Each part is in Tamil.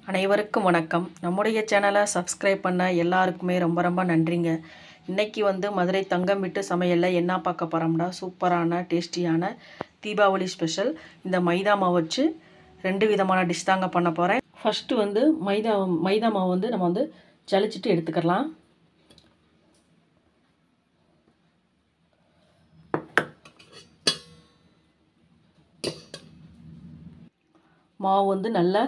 அனைவருக்கும் வணக்கம். நம்முடைய சேனலை சப்ஸ்கிரைப் பண்ண எல்லாருக்குமே ரொம்ப ரொம்ப நன்றிங்க. இன்றைக்கி மதுரை தங்கம் விட்டு சமையலில் என்ன பார்க்க போகிறோம்னா, சூப்பரான டேஸ்டியான தீபாவளி ஸ்பெஷல் இந்த மைதா மாவு வச்சு 2 விதமான டிஷ் தாங்க பண்ண போகிறேன். ஃபஸ்ட்டு மைதா மாவு நம்ம ஜலிச்சுட்டு எடுத்துக்கலாம். மாவு நல்லா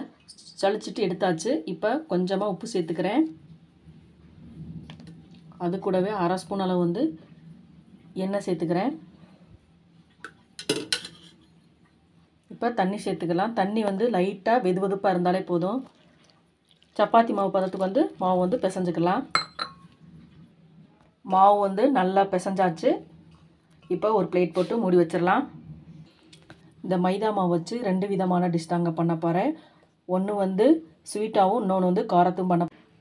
சளிச்சிட்டு எடுத்தாச்சு. இப்போ கொஞ்சமாக உப்பு சேர்த்துக்கிறேன். அது கூடவே 1/2 ஸ்பூன் அளவு எண்ணெய் சேர்த்துக்கிறேன். இப்போ தண்ணி சேர்த்துக்கலாம். தண்ணி லைட்டாக வெதுவெதுப்பாக இருந்தாலே போதும். சப்பாத்தி மாவு பதத்துக்கு மாவு பிசைஞ்சுக்கலாம். மாவு நல்லா பிசைஞ்சாச்சு. இப்போ ஒரு பிளேட் போட்டு மூடி வச்சிடலாம். இந்த மைதா மாவு வச்சு 2 விதமான டிஷ் தாங்க பண்ண போகிறேன். ஒன்று ஸ்வீட்டாகவும், இன்னொன்று காரத்தும்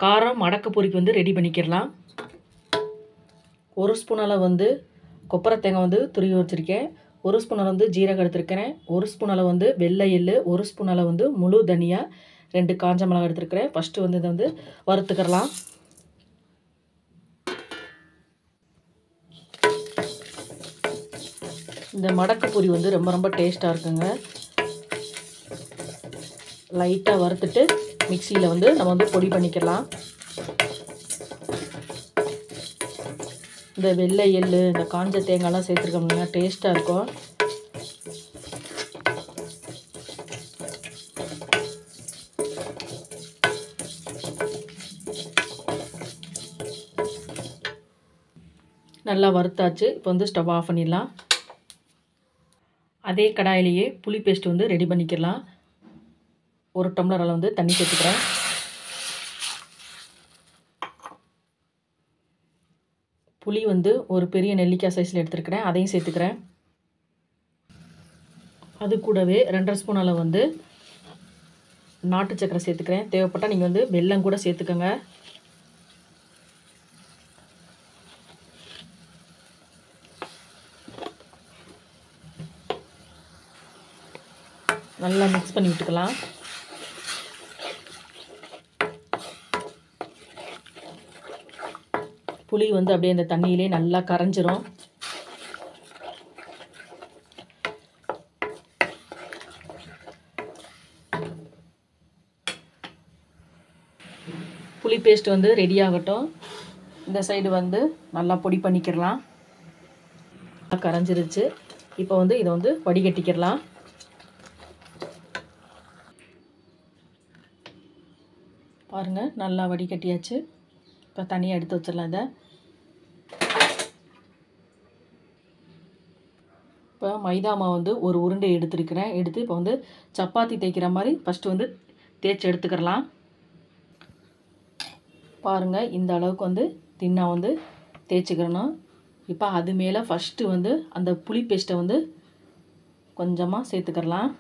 காரம் மடக்கு பொரிக்கு ரெடி பண்ணிக்கிடலாம். 1 ஸ்பூன் அளவு கொப்பரை தேங்காய் துருவி வச்சுருக்கேன். 1 ஸ்பூன் அளவு ஜீரகம் எடுத்துருக்கிறேன். 1 ஸ்பூன் அளவு வெள்ளை எள்ளு, 1 ஸ்பூன் அளவு முழு தனியா, 2 காஞ்ச மிளகாய் எடுத்துருக்கிறேன். ஃபஸ்ட்டு இதை வறுத்துக்கிடலாம். இந்த மடக்கு பொரி ரொம்ப ரொம்ப டேஸ்ட்டாக இருக்குங்க. லைட்டாக வறுத்துட்டு மிக்சியில் நம்ம பொடி பண்ணிக்கலாம். இந்த வெள்ளை எள்ளு, இந்த காஞ்ச தேங்காய்லாம் சேர்த்துருக்கோம்னா டேஸ்ட்டாக இருக்கும். நல்லா வறுத்தாச்சு. இப்போ ஸ்டவ் ஆஃப் பண்ணிடலாம். அதே கடாயிலேயே புளி பேஸ்ட் ரெடி பண்ணிக்கலாம். 1 டம்ளர் அளவு தண்ணி சேர்த்துக்கிறேன். புளி ஒரு பெரிய நெல்லிக்காய் சைஸில் எடுத்துருக்கிறேன். அதையும் சேர்த்துக்கிறேன். அது கூடவே 2.5 ஸ்பூன் அளவு நாட்டு சக்கரை சேர்த்துக்கிறேன். தேவைப்பட்டால் நீங்கள் வெல்லம் கூட சேர்த்துக்கோங்க. நல்லா மிக்ஸ் பண்ணி விட்டுக்கலாம். புளி அப்படியே அந்த தண்ணியிலே நல்லா கரைஞ்சிரும். புளி பேஸ்ட் ரெடி ஆகட்டும். இந்த சைடு நல்லா பொடி பண்ணிக்கிடலாம். கரைஞ்சிருச்சு. இப்போ இதை வடிகட்டிக்கிடலாம். பாருங்கள், நல்லா வடிகட்டியாச்சு. இப்போ தனியாக எடுத்து வச்சிடலாம். இதை இப்போ மைதா மாவு ஒரு உருண்டை எடுத்துருக்கிறேன். எடுத்து இப்போ சப்பாத்தி தேய்க்கிற மாதிரி ஃபஸ்ட்டு தேய்ச்சி எடுத்துக்கிறலாம். பாருங்கள், இந்த அளவுக்கு தின்னா தேய்ச்சிக்கிறணும். இப்போ அது மேலே ஃபஸ்ட்டு அந்த புளி பேஸ்ட்டை கொஞ்சமாக சேர்த்துக்கிறலாம்.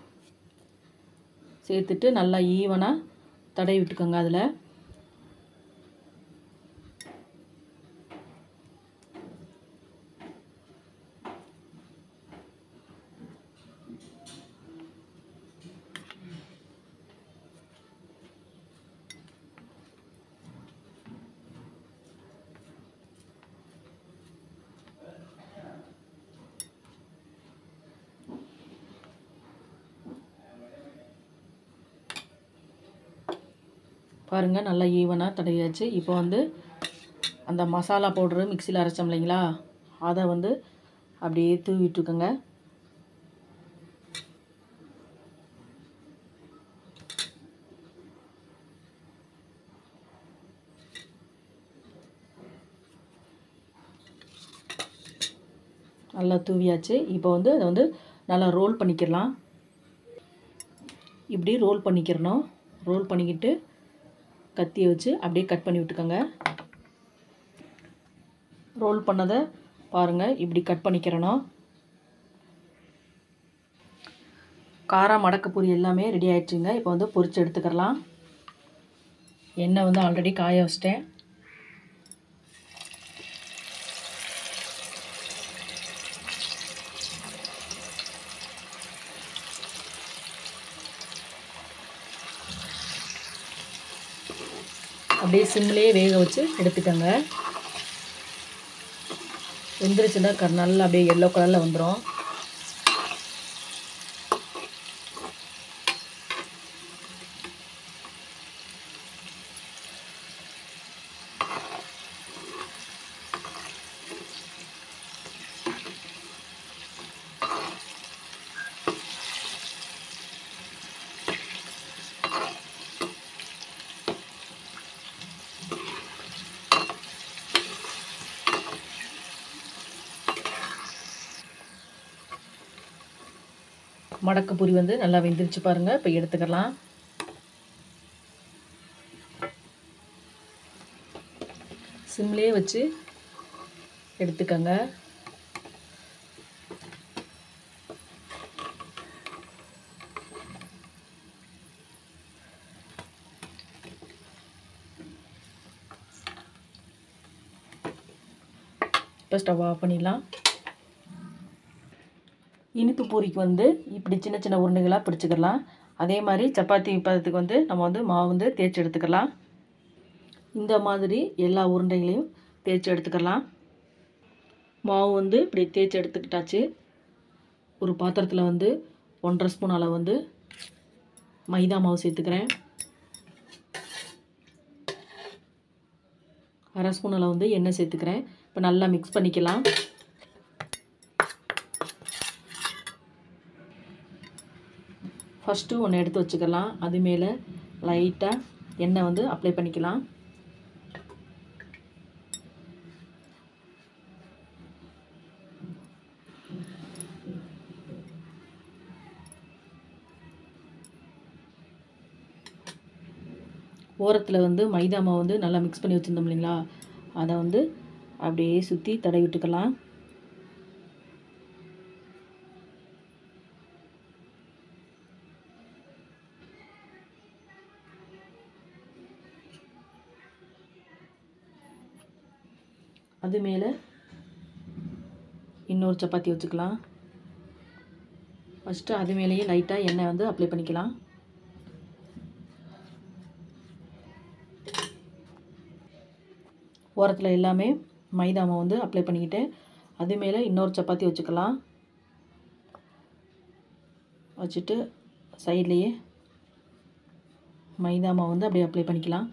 சேர்த்துட்டு நல்லா ஈவனாக தடவி விட்டுக்கோங்க. அதில் பாருங்கள், நல்லா ஈவனாக தடவியாச்சு. இப்போ அந்த மசாலா பவுட்ரு மிக்சியில் அரைச்சோம் இல்லைங்களா, அதை அப்படியே தூவி விட்டுக்கோங்க. நல்லா தூவியாச்சு. இப்போ அதை நல்லா ரோல் பண்ணிக்கிடலாம். இப்படி ரோல் பண்ணிக்கிறணும். ரோல் பண்ணிக்கிட்டு கத்தியை வச்சு அப்படியே கட் பண்ணி விட்டுக்கோங்க. ரோல் பண்ணதை பாருங்கள், இப்படி கட் பண்ணிக்கிறணும். காரம் மடக்கு பொரி எல்லாமே ரெடி ஆகிடுச்சுங்க. இப்போ பொரிச்சு எடுத்துக்கலாம். எண்ணெய் ஆல்ரெடி காய வச்சிட்டேன். அப்படியே சிம்லேயே வேக வச்சு எடுத்துக்கோங்க. வெந்துருச்சுன்னா நல்லா அப்படியே எல்லோ கலரில் வந்துடும். மடக்கு பொரி வந்து நல்லா வெந்துருச்சு பாருங்கள். இப்போ எடுத்துக்கலாம். சிம்லேயே வச்சு எடுத்துக்கங்க. இப்போ ஸ்டவ் ஆஃப் பண்ணிடலாம். இனிப்பு பூரிக்கு வந்து இப்படி சின்ன சின்ன உருண்டைகளாக பிடிச்சிக்கலாம். அதே மாதிரி சப்பாத்தி பதத்துக்கு வந்து நம்ம வந்து மாவு வந்து தேய்ச்சி எடுத்துக்கலாம். இந்த மாதிரி எல்லா உருண்டைகளையும் தேய்ச்சி எடுத்துக்கலாம். மாவு வந்து இப்படி தேய்ச்சி எடுத்துக்கிட்டாச்சு. ஒரு பாத்திரத்தில் வந்து 1.5 ஸ்பூன் அளவு வந்து மைதா மாவு சேர்த்துக்கிறேன். 1/2 ஸ்பூன் அளவு வந்து எண்ணெய் சேர்த்துக்கிறேன். இப்போ நல்லா மிக்ஸ் பண்ணிக்கலாம். ஃபஸ்ட்டு ஒன்று எடுத்து வச்சுக்கலாம். அது மேலே லைட்டாக எண்ணெய் வந்து அப்ளை பண்ணிக்கலாம். ஓரத்தில் வந்து மைதா மாவு வந்து நல்லா மிக்ஸ் பண்ணி வச்சுருந்தோம் இல்லைங்களா, அதை வந்து அப்படியே சுற்றி தடவி விட்டுக்கலாம். அது மேலே இன்னொரு சப்பாத்தி வச்சுக்கலாம். ஃபஸ்ட்டு அது மேலேயே லைட்டாக எண்ணெய் வந்து அப்ளை பண்ணிக்கலாம். ஓரத்தில் எல்லாமே மைதா மாவு வந்து அப்ளை பண்ணிக்கிட்டு அது மேலே இன்னொரு சப்பாத்தி வச்சுக்கலாம். வச்சுட்டு சைட்லேயே மைதா மாவு வந்து அப்படியே அப்ளை பண்ணிக்கலாம்.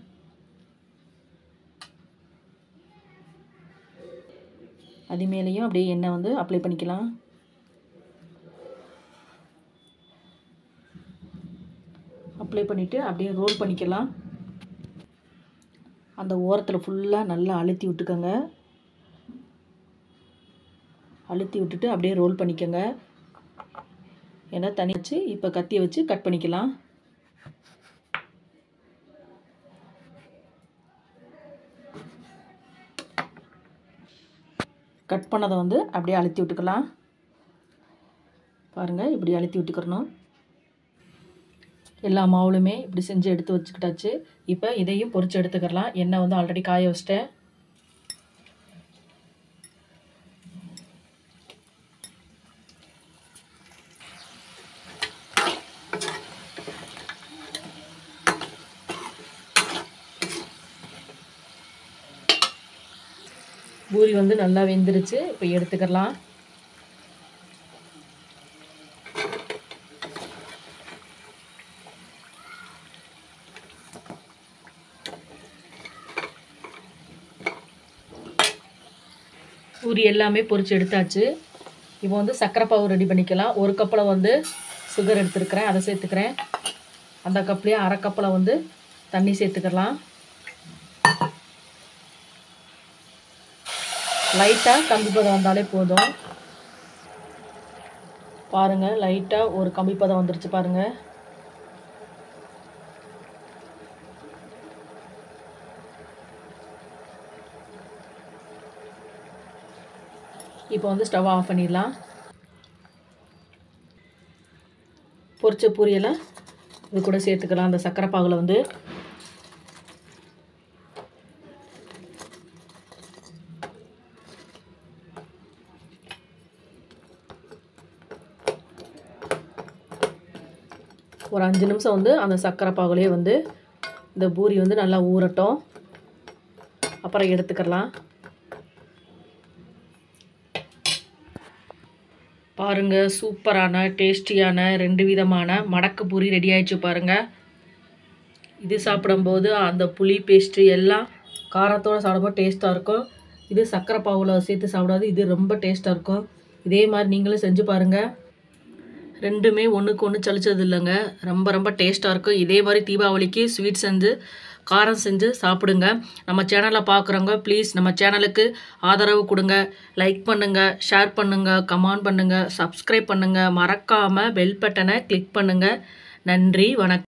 அது மேலேயும் அப்படியே எண்ணெய் வந்து அப்ளை பண்ணிக்கலாம். அப்ளை பண்ணிவிட்டு அப்படியே ரோல் பண்ணிக்கலாம். அந்த ஓரத்தில் ஃபுல்லாக நல்லா அழுத்தி விட்டுக்கோங்க. அழுத்தி விட்டுட்டு அப்படியே ரோல் பண்ணிக்கோங்க. ஏன்னா தனி வச்சு இப்போ கத்தியை வச்சு கட் பண்ணிக்கலாம். கட் பண்ணதை வந்து அப்படியே அழுத்தி விட்டுக்கலாம். பாருங்கள், இப்படி அழுத்தி விட்டுக்கிறணும். எல்லா மாவுளுமே இப்படி செஞ்சு எடுத்து வச்சுக்கிட்டாச்சு. இப்போ இதையும் பொரிச்சு எடுத்துக்கலாம். எண்ணெய் வந்து ஆல்ரெடி காய வச்சிட்டேன். பூரி வந்து நல்லா வெந்துருச்சு. இப்போ எடுத்துக்கலாம். பூரி எல்லாமே பொரிச்சு எடுத்தாச்சு. இப்போ வந்து சர்க்கரை பாவு ரெடி பண்ணிக்கலாம். ஒரு கப்பில் வந்து சுகர் எடுத்துருக்கிறேன், அதை சேர்த்துக்கிறேன். அந்த கப்லேயே அரை கப்பில் வந்து தண்ணி சேர்த்துக்கலாம். லைட்டாக கம்பி பதம் வந்தாலே போதும். பாருங்கள், லைட்டாக ஒரு கம்பி பதம் வந்துருச்சு பாருங்கள். இப்போ வந்து ஸ்டவ் ஆஃப் பண்ணிடலாம். பொரிச்ச பூரியெல்லாம் இது கூட சேர்த்துக்கலாம். அந்த சர்க்கரை பாகில் வந்து ஒரு 5 நிமிஷம் வந்து அந்த சர்க்கரை பாகுலேயே வந்து இந்த பூரி வந்து நல்லா ஊறட்டும். அப்புறம் எடுத்துக்கலாம். பாருங்கள், சூப்பரான டேஸ்டியான 2 விதமான மடக்கு பூரி ரெடி ஆயிடுச்சு பாருங்கள். இது சாப்பிடும்போது அந்த புளி பேஸ்ட்ரி எல்லாம் காரத்தோடு சாப்பிடும்போது டேஸ்ட்டாக இருக்கும். இது சர்க்கரை பாவில் சேர்த்து சாப்பிடாது, இது ரொம்ப டேஸ்ட்டாக இருக்கும். இதே மாதிரி நீங்களும் செஞ்சு பாருங்கள். ரெண்டுமே ஒன்றுக்கு ஒன்று சலிச்சது இல்லைங்க. ரொம்ப ரொம்ப டேஸ்ட்டாக இருக்கும். இதே மாதிரி தீபாவளிக்கு ஸ்வீட் செஞ்சு காரம் செஞ்சு சாப்பிடுங்க. நம்ம சேனலை பார்க்குறவங்க ப்ளீஸ் நம்ம சேனலுக்கு ஆதரவு கொடுங்க. லைக் பண்ணுங்கள், ஷேர் பண்ணுங்கள், கமெண்ட் பண்ணுங்கள், சப்ஸ்கிரைப் பண்ணுங்கள். மறக்காமல் பெல் பட்டனை கிளிக் பண்ணுங்கள். நன்றி, வணக்கம்.